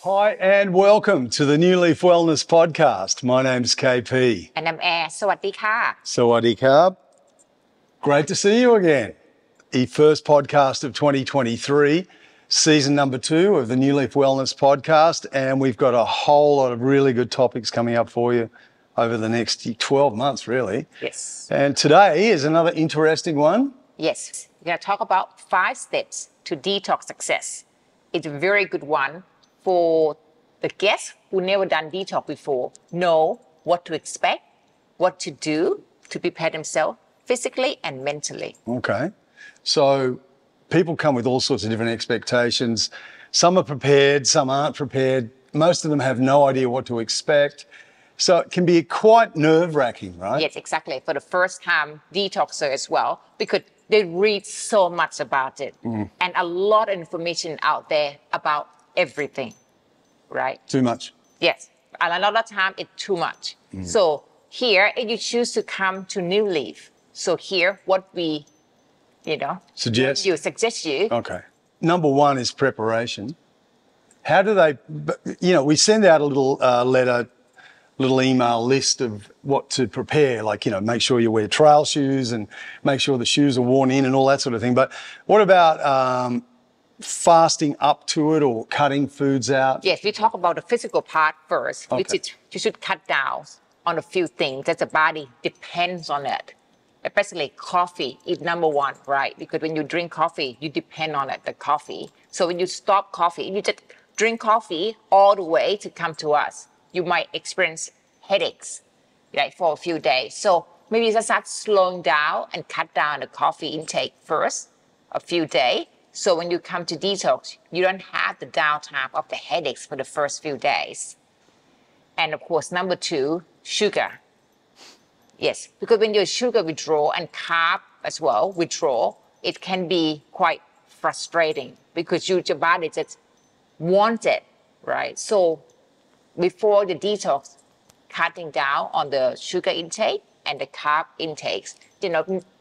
Hi and welcome to the New Leaf Wellness Podcast. My name's KP. And I'm Air สวัสดีค่ะ Sawadee Krab. Great to see you again. The first podcast of 2023, season number 2 of the New Leaf Wellness Podcast. And we've got a whole lot of really good topics coming up for you over the next 12 months, really. Yes. And today is another interesting one. Yes. We're going to talk about 5 steps to detox success. It's a very good one for the guests who never done detox before, know what to expect, what to do to prepare themselves physically and mentally. Okay. So people come with all sorts of different expectations. Some are prepared, some aren't prepared. Most of them have no idea what to expect. So it can be quite nerve-wracking, right? Yes, exactly. For the first time detoxer as well, because they read so much about it and a lot of information out there about everything, right? Too much. Yes. And a lot of time it's too much. So here, if you choose to come to New Leaf, so here what we, Suggest. suggest you. Okay. Number 1 is preparation. How do they, we send out a little little email list of what to prepare, like, make sure you wear trail shoes and make sure the shoes are worn in and all that sort of thing. But what about fasting up to it or cutting foods out? Yes, we talk about the physical part first, which Okay. is you should cut down on a few things that the body depends on it. Especially coffee is number 1, right? Because when you drink coffee, you depend on it, the coffee. So when you stop coffee, if you just drink coffee all the way to come to us, you might experience headaches, right, for a few days. So maybe you just start slowing down and cut down the coffee intake first, a few days. So when you come to detox, you don't have the downtime of the headaches for the first few days. And of course, number 2, sugar. Yes, because when your sugar withdrawal and carb as well withdraw, it can be quite frustrating because your body just wants it, right? So before the detox, cutting down on the sugar intake and the carb intakes,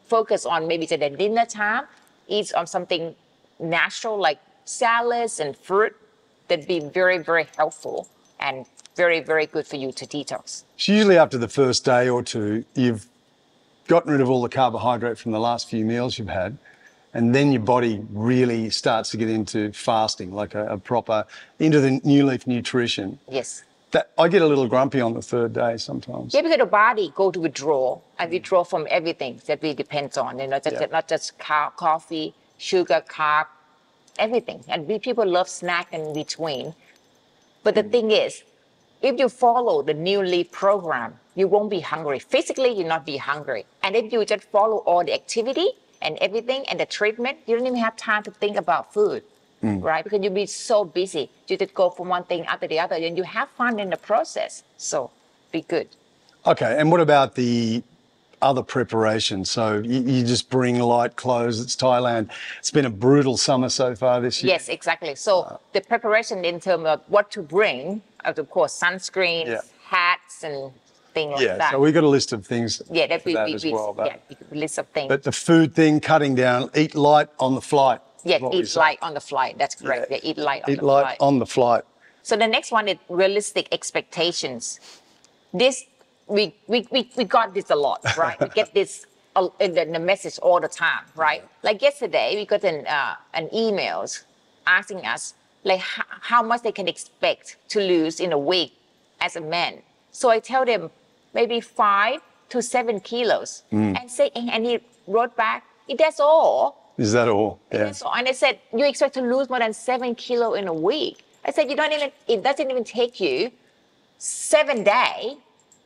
focus on maybe at the dinner time, eat on something natural like salads and fruit that'd be very, very helpful and very, very good for you to detox. So usually after the first day or 2, you've gotten rid of all the carbohydrate from the last few meals you've had, and then your body really starts to get into fasting, like a proper, into the New Leaf nutrition. Yes. That I get a little grumpy on the 3rd day sometimes. Yeah, because the body go to withdraw and withdraw from everything that we depends on, not just coffee, sugar, carb, everything. And people love snack in between. But the thing is, if you follow the New Leaf program, you won't be hungry. Physically, you'll not be hungry. And if you just follow all the activity and everything and the treatment, you don't even have time to think about food, right? Because you'll be so busy. You just go from one thing after the other and you have fun in the process. So be good. Okay, and what about the other preparation? So you just bring light clothes. It's Thailand. It's been a brutal summer so far this year. Yes, exactly. So the preparation in terms of what to bring, of course, sunscreens, hats, and things like that. So we got a list of things that for that as well. List of things. But the food thing, cutting down, eat light on the flight. Yeah, eat light on the flight. That's correct. Yeah, eat light on the flight. Eat light on the flight. So the next one is realistic expectations. This we got this a lot, right? We get this in the message all the time, right? Like yesterday, we got an emails asking us like how much they can expect to lose in a week as a man. So I tell them maybe 5 to 7 kilos, and he wrote back, "That's all." Is that all? Yeah. That's all. And I said, "You expect to lose more than 7 kilos in a week?" I said, it doesn't even take you 7 days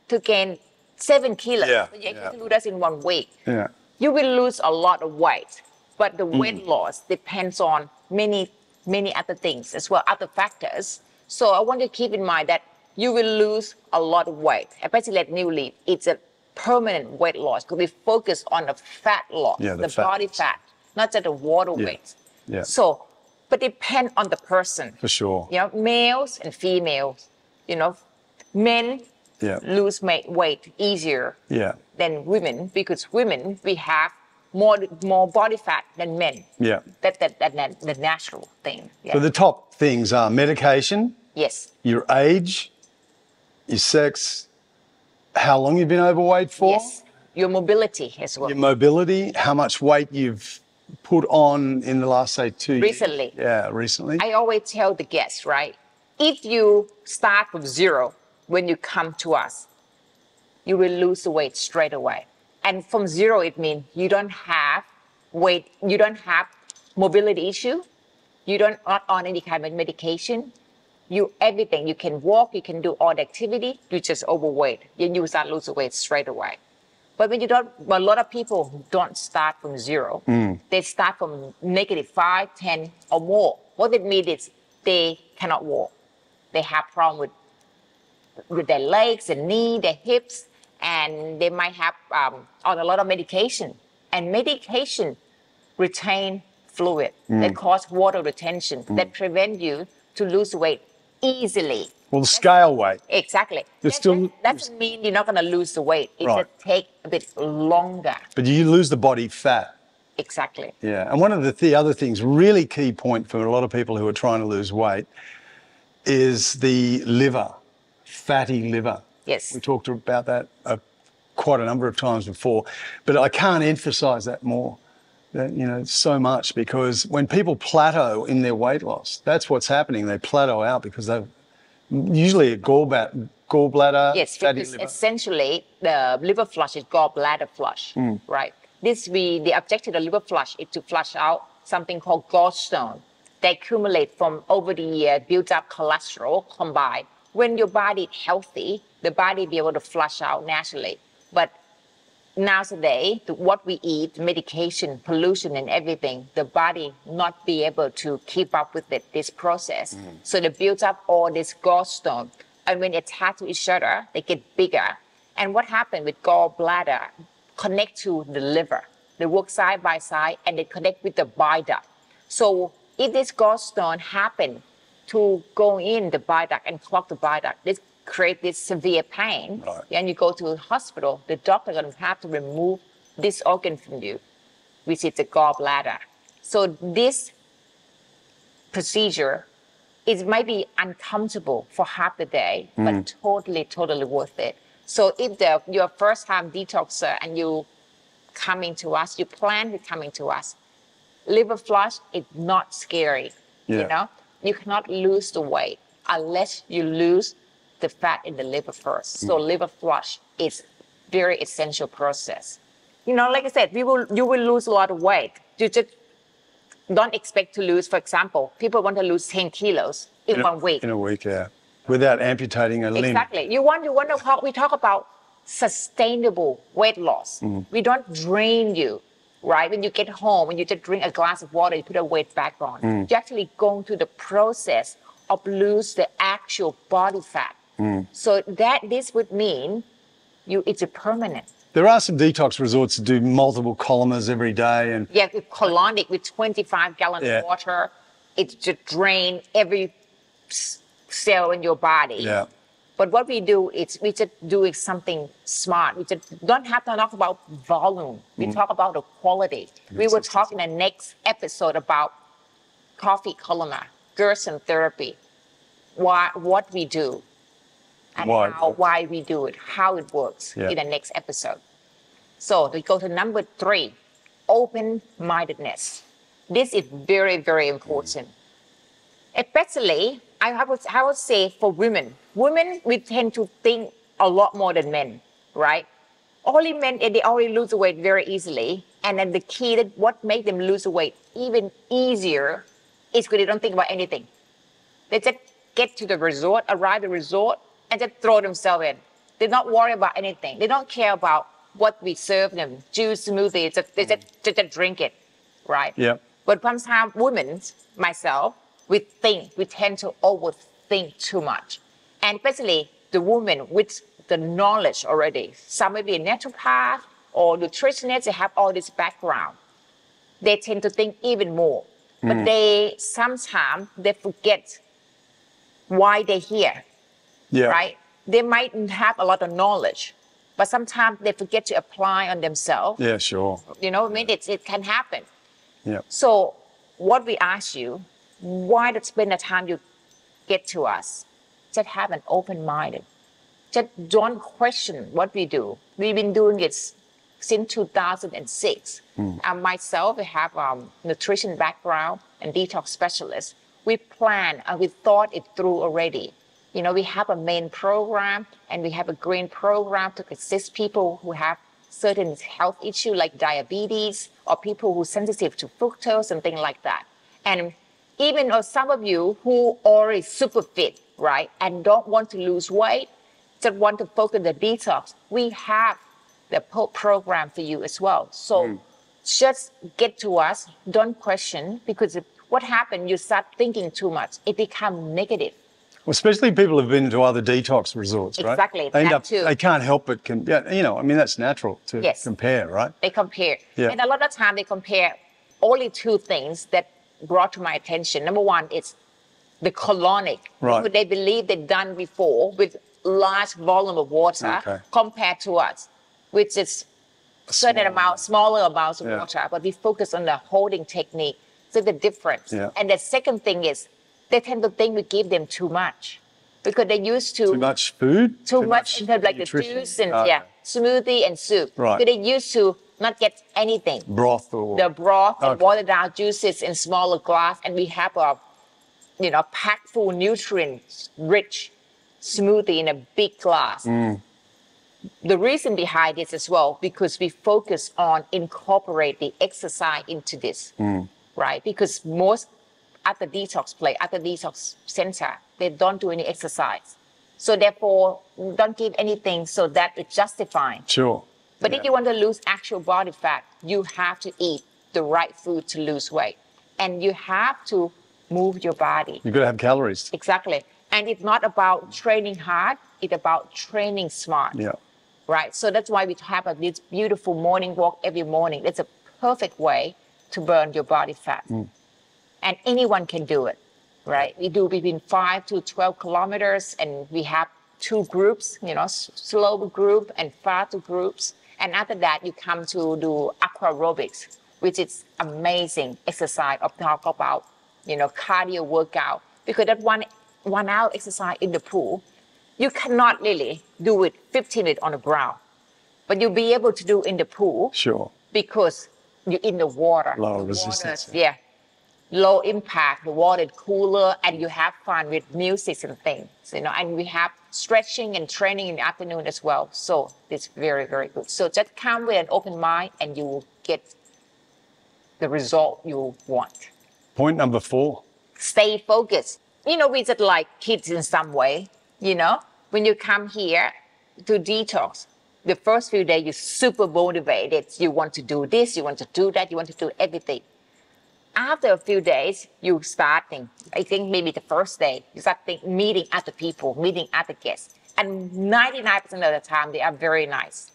to gain 7 kilos. Yeah. But you expect to lose that in 1 week. Yeah. You will lose a lot of weight, but the weight loss depends on many other things as well, other factors. So I want you to keep in mind that you will lose a lot of weight, especially at New Leaf. It's a permanent weight loss because we focus on the fat loss, the body fat, not just the water weight. Yeah. So, but depend on the person. For sure. Males and females, men lose weight easier than women because women, we have more body fat than men. Yeah. That's the natural thing. Yeah. So the top things are medication, Yes. your age, your sex, how long you've been overweight for, Yes. Your mobility as well. your mobility, how much weight you've put on in the last, say, 2 years. Recently. Yeah, recently. I always tell the guests, right? If you start from zero when you come to us, you will lose the weight straight away. And from zero, it means you don't have weight, you don't have mobility issue, you don't not on any kind of medication, you everything, you can walk, you can do all the activity, you just overweight, then you start losing weight straight away. But when you don't, a lot of people don't start from zero. They start from -5, 10 or more. What it means is they cannot walk. They have problem with their legs, their knee, their hips, and they might have on a lot of medication. And medication retain fluid that cause water retention that prevent you to lose weight easily. Well, the scale weight. Exactly. That doesn't mean you're not going to lose the weight. It Right. just take a bit longer. But you lose the body fat. Exactly. Yeah. And one of the other things, really key point for a lot of people who are trying to lose weight is the liver, fatty liver. Yes. We talked about that quite a number of times before, but I can't emphasize that more. So much, because when people plateau in their weight loss, that's what's happening. They plateau out because they've usually a gallbladder, Yes, fatty because liver. essentially the liver flush is gallbladder flush, right? The objective of the liver flush is to flush out something called gallstone. They accumulate from over the year, build up cholesterol combined. When your body is healthy, the body be able to flush out naturally. But nowadays, what we eat, medication, pollution, and everything, the body not be able to keep up with this process. So they build up all this gallstone. And when it's attached to each other, they get bigger. And what happened with gallbladder, connect to the liver. They work side by side and they connect with the bile duct. So if this gallstone happen to go in the bile duct and clog the bile duct, this create this severe pain, Right. and you go to the hospital, the doctor is going to have to remove this organ from you, which is the gallbladder. So this procedure, it might be uncomfortable for half the day, but totally worth it. So if you're a first-time detoxer and you coming to us, you plan to coming to us, liver flush is not scary. Yeah. You cannot lose the weight unless you lose the fat in the liver first. So liver flush is very essential process. Like I said, you will lose a lot of weight. You just don't expect to lose, for example, people want to lose 10 kilos in 1 week. In a week, yeah. Without amputating a limb. Exactly. We talk about sustainable weight loss. We don't drain you, right? When you get home, when you just drink a glass of water, you put a weight back on. You actually go through the process of lose the actual body fat. So this would mean it's a permanent. There are some detox resorts that do multiple columns every day. And Yeah, with colonic, with 25 gallons of water, it just drain every cell in your body. yeah. But what we do is we just do something smart. We just don't have to talk about volume. We talk about the quality. We will talk in the next episode about coffee columnar, Gerson therapy, what we do, and why we do it, how it works in the next episode. So we go to number 3, open-mindedness. This is very, very important. Especially, I would say for women. Women, we tend to think a lot more than men, right? Only men, they already lose the weight very easily. And then the key that what makes them lose the weight even easier is because they don't think about anything. They just get to the resort, arrive at the resort, and just throw themselves in. They don't worry about anything. They don't care about what we serve them, juice, smoothie, they just drink it, right? Yeah. But sometimes women, myself, we tend to overthink too much. And especially the women with the knowledge already. Some may be a naturopath or nutritionist, they have all this background. They tend to think even more. But sometimes they forget why they're here, right? They might have a lot of knowledge, but sometimes they forget to apply on themselves. Yeah, sure. You know what I mean? It can happen. Yeah. So what we ask you, why to spend the time you get to us? just have an open mind. Just don't question what we do. We've been doing it since 2006. Myself, I have nutrition background and detox specialist. We planned and we thought it through already. You know, we have a main program and we have a green program to assist people who have certain health issue like diabetes or people who are sensitive to fructose and things like that. And even some of you who are already super fit, right, and don't want to lose weight, just want to focus on the detox, we have the program for you as well. So just get to us, don't question, because what happens, you start thinking too much, it becomes negative. Well, especially people who've been to other detox resorts, right? Exactly, They that too. They can't help but, you know, I mean, that's natural to compare, right? They compare. Yeah. And a lot of time they compare only two things that brought to my attention. Number one, it's the colonic, who they believe they've done before with large volume of water compared to us, which is certain amount, smaller amounts of water, but we focus on the holding technique. So the difference. And the second thing is they tend to think we give them too much because they used to too much food, too much in terms of like nutrition. The juice and smoothie and soup. Right. So they used to not get anything. Broth or the broth and watered down juices in smaller glass, and we have a packed full nutrient rich smoothie in a big glass. The reason behind this as well, because we focus on incorporate the exercise into this, right? Because most at the detox center, they don't do any exercise. So therefore, don't give anything so that it's justified. Sure. But if you want to lose actual body fat, you have to eat the right food to lose weight. And you have to move your body. You've got to have calories. Exactly. And it's not about training hard, it's about training smart. Yeah. Right? So that's why we have this beautiful morning walk every morning. It's a perfect way to burn your body fat. And anyone can do it, right? We do between 5 to 12 kilometers, and we have two groups, slow group and faster groups. And after that, you come to do aqua aerobics, which is amazing exercise. I'll talk about, cardio workout, because that 1 hour exercise in the pool, you cannot really do it 15 minutes on the ground, but you'll be able to do in the pool. Sure. Because you're in the water. Lower resistance. Low impact, the water is cooler, and you have fun with music and things, and we have stretching and training in the afternoon as well. So it's very, very good. So just come with an open mind and you will get the result you want. Point number 4. Stay focused. We just like kids in some way, when you come here to detox, the first few days you're super motivated. You want to do this, you want to do that, you want to do everything. After a few days, you starting, I think maybe the first day, you start meeting other people, meeting other guests. And 99% of the time, they are very nice.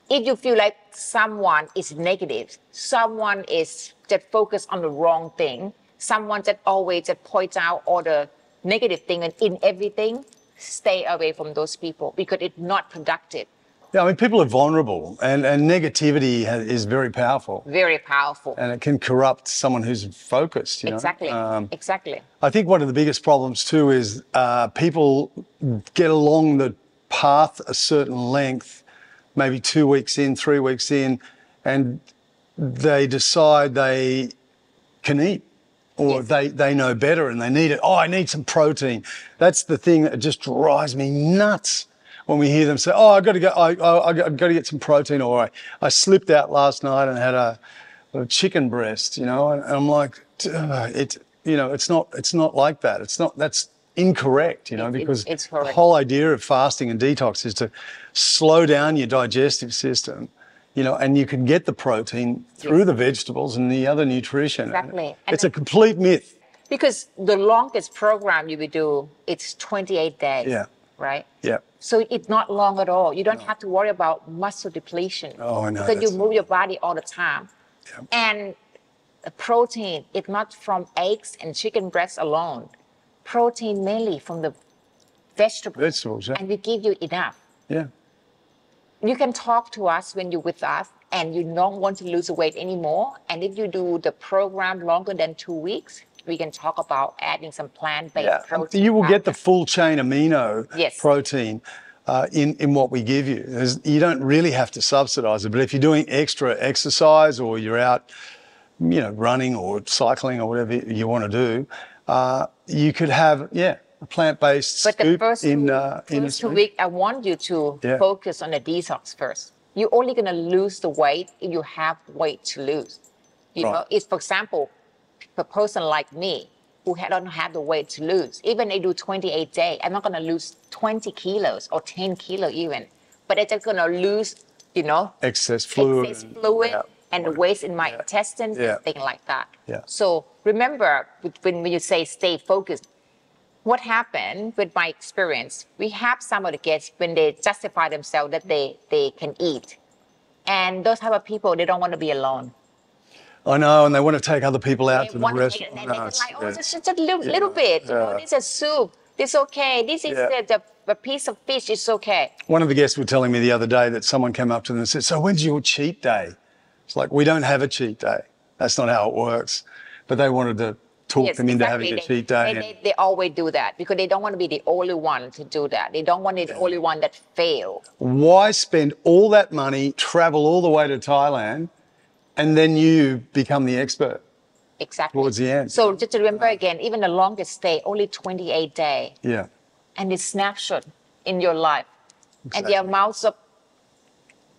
If you feel like someone is negative, someone is just focused on the wrong thing, someone that always just points out all the negative thing and in everything, stay away from those people because it's not productive. Yeah, I mean, people are vulnerable, and negativity is very powerful. Very powerful. And it can corrupt someone who's focused, Exactly, exactly. I think one of the biggest problems too is people get along the path a certain length, maybe 2 weeks in, 3 weeks in, and they decide they can eat. Or they know better and they need it. Oh, I need some protein. That's the thing that just drives me nuts when we hear them say, oh, I've got to get some protein, or I slipped out last night and had a chicken breast, and I'm like, it's not like that. That's incorrect, because it's the whole idea of fasting and detox is to slow down your digestive system, and you can get the protein through the vegetables and the other nutrition. Exactly. It's a complete myth. Because the longest program you will do, it's 28 days. Yeah. Right? Yeah. So it's not long at all. You don't have to worry about muscle depletion. Oh, I know. Because you move your body all the time. Yeah. And the protein is not from eggs and chicken breasts alone. Protein mainly from the vegetables. Vegetables, yeah. And we give you enough. Yeah. You can talk to us when you're with us and you don't want to lose weight anymore. And if you do the program longer than 2 weeks, we can talk about adding some plant-based protein. You will get the full chain amino Yes. protein in what we give you. You don't really have to subsidize it, but if you're doing extra exercise or you're out, running or cycling or whatever you want to do, you could have, a plant-based But the scoop first in two a scoop. weeks, I want you to focus on the detox first. You're only going to lose the weight if you have weight to lose. You know, it's, for example, a person like me who don't have the weight to lose, even I do 28 days, I'm not going to lose 20 kilos or 10 kilos even, but I'm just going to lose, excess fluid, and the waste in my intestines and things like that. Yeah. So remember, when you say stay focused, what happened with my experience, we have some of the guests when they justify themselves that they can eat. And those type of people, they don't want to be alone. I know, and they want to take other people out They to the want to restaurant. take it, and they're like, it's just a little bit. This is soup. This is okay. This is a piece of fish. It's okay. One of the guests were telling me the other day that someone came up to them and said, so when's your cheat day? It's like, we don't have a cheat day. That's not how it works. But they wanted to talk them into having a cheat day. They always do that because they don't want to be the only one to do that. They don't want to be the only one that failed. Why spend all that money, travel all the way to Thailand, and then you become the expert? Exactly. Towards the end. So just to remember again, even the longest stay, only 28 days. Yeah. And it's snapshot in your life. Exactly. And the amounts of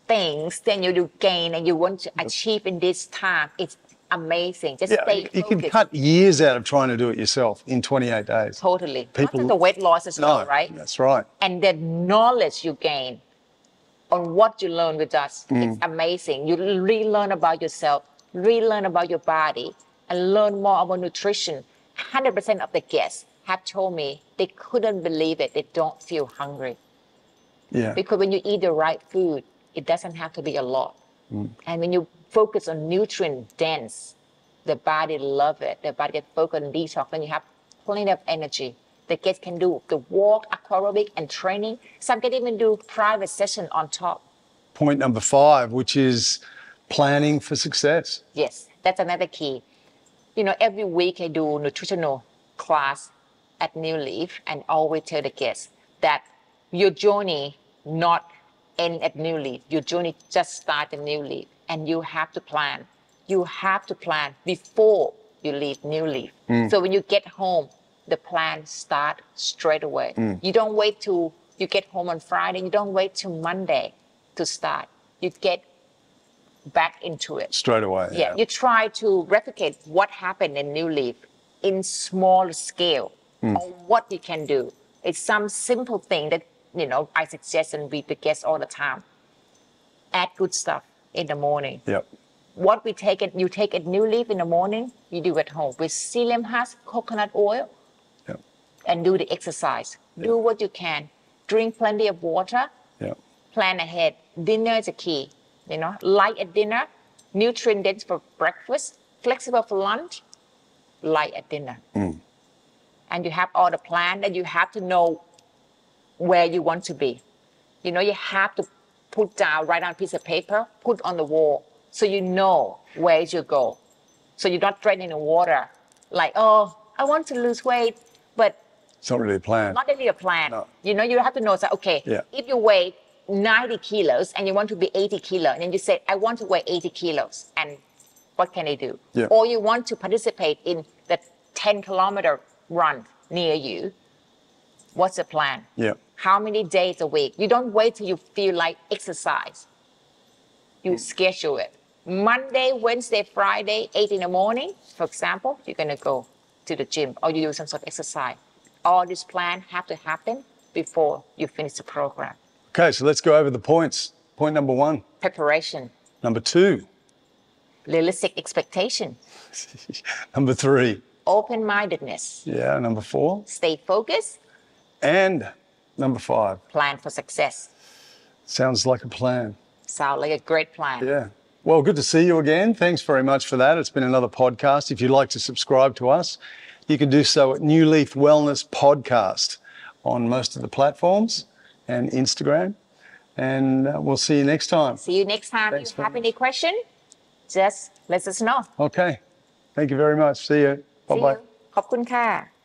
things that you do gain and you want to achieve in this time, it's amazing. Just stay focused. You can cut years out of trying to do it yourself in 28 days. Totally. Not just the weight loss as well, right? That's right. And the knowledge you gain on what you learn with us, it's amazing. You relearn about yourself, relearn about your body, and learn more about nutrition. 100% of the guests have told me they couldn't believe it. They don't feel hungry. Yeah. Because when you eat the right food, it doesn't have to be a lot. And when you focus on nutrient dense, the body love it. The body gets focused on detox, and you have plenty of energy. The kids can do the walk, aquarobic, and training. Some can even do private session on top. Point number 5, which is planning for success. Yes, that's another key. Every week I do nutritional class at New Leaf, and always tell the guests that your journey not end at New Leaf. Your journey just start at New Leaf, and you have to plan. You have to plan before you leave New Leaf. So when you get home, the plan start straight away. You don't wait till you get home on Friday. You don't wait till Monday to start. You get back into it. Straight away. Yeah. You try to replicate what happened in New Leaf in small scale on what you can do. It's some simple thing that, I suggest and we guests all the time. Add good stuff in the morning. Yep. What you take at New Leaf in the morning, you do at home with psyllium husk, coconut oil, and do the exercise. Do what you can. Drink plenty of water. Plan ahead. Dinner is a key. Light at dinner, nutrient dense for breakfast, flexible for lunch, light at dinner. And you have all the plan, and you have to know where you want to be. You have to write down a piece of paper, put on the wall, so you know where is your goal. So you're not treading in the water like, oh, I want to lose weight, but it's not really a plan. Not really a plan. No. You have to know, if you weigh 90 kilos and you want to be 80 kilos, and then you say, I want to weigh 80 kilos, and what can I do? Yeah. Or you want to participate in the 10-kilometer run near you, what's the plan? Yeah. How many days a week? You don't wait till you feel like exercise. You schedule it. Monday, Wednesday, Friday, 8 in the morning, for example, you're going to go to the gym or you do some sort of exercise. All this plan have to happen before you finish the program. Okay, so let's go over the points. Point number 1. Preparation. Number 2. Realistic expectation. Number 3. Open-mindedness. Yeah, number 4. Stay focused. And number 5. Plan for success. Sounds like a plan. Sounds like a great plan. Yeah. Well, good to see you again. Thanks very much for that. It's been another podcast. If you'd like to subscribe to us, you can do so at New Leaf Wellness Podcast on most of the platforms and Instagram. And we'll see you next time. See you next time. If you have any question, just let us know. Okay. Thank you very much. See you. Bye-bye. See you. ขอบคุณค่ะ